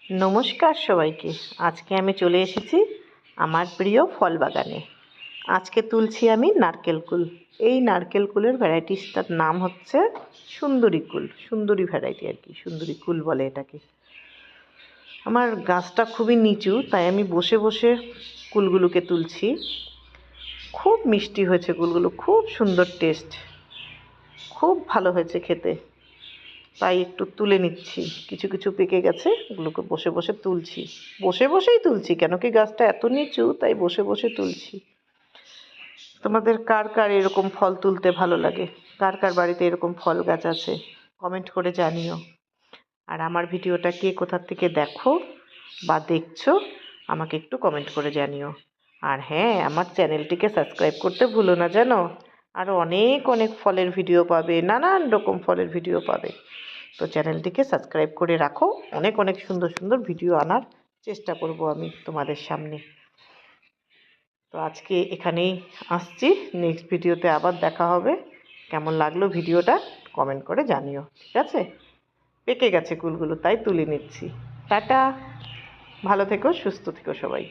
নমস্কার সবাইকে। আজকে আমি চলে এসেছি আমার প্রিয় ফল বাগানে। আজকে তুলছি আমি নারকেল কুল। এই নারকেল কুলের ভ্যারাইটিসটার নাম হচ্ছে সুন্দরী কুল, সুন্দরী ভ্যারাইটি আর কি, সুন্দরী কুল বলে এটাকে। আমার গাছটা খুবই নিচু, তাই আমি বসে বসে কুলগুলোকে তুলছি। খুব মিষ্টি হয়েছে কুলগুলো, খুব সুন্দর টেস্ট, খুব ভালো হয়েছে খেতে, তাই একটু তুলে নিচ্ছি। কিছু কিছু পেকে গেছে, ওগুলোকে বসে বসে তুলছি। বসে বসেই তুলছি, কেন কি গাছটা এত নিচু, তাই বসে বসে তুলছি। তোমাদের কার কার এরকম ফল তুলতে ভালো লাগে? কার কার বাড়িতে এরকম ফল গাছ আছে? কমেন্ট করে জানিও। আর আমার ভিডিওটা কে কোথা থেকে দেখো বা দেখছো, আমাকে একটু কমেন্ট করে জানিও। আর হ্যাঁ, আমার চ্যানেলটিকে সাবস্ক্রাইব করতে ভুলো না জানো। আরও অনেক অনেক ফলের ভিডিও পাবে, নানান রকম ফলের ভিডিও পাবে। তো চ্যানেলটিকে সাবস্ক্রাইব করে রাখো। অনেক অনেক সুন্দর সুন্দর ভিডিও আনার চেষ্টা করব আমি তোমাদের সামনে। তো আজকে এখানেই আসছি, নেক্সট ভিডিওতে আবার দেখা হবে। কেমন লাগলো ভিডিওটা কমেন্ট করে জানিও, ঠিক আছে? পেকে গেছে কুলগুলো, তাই তুলে নিচ্ছি। টাটা, ভালো থেকো, সুস্থ থেকো সবাই।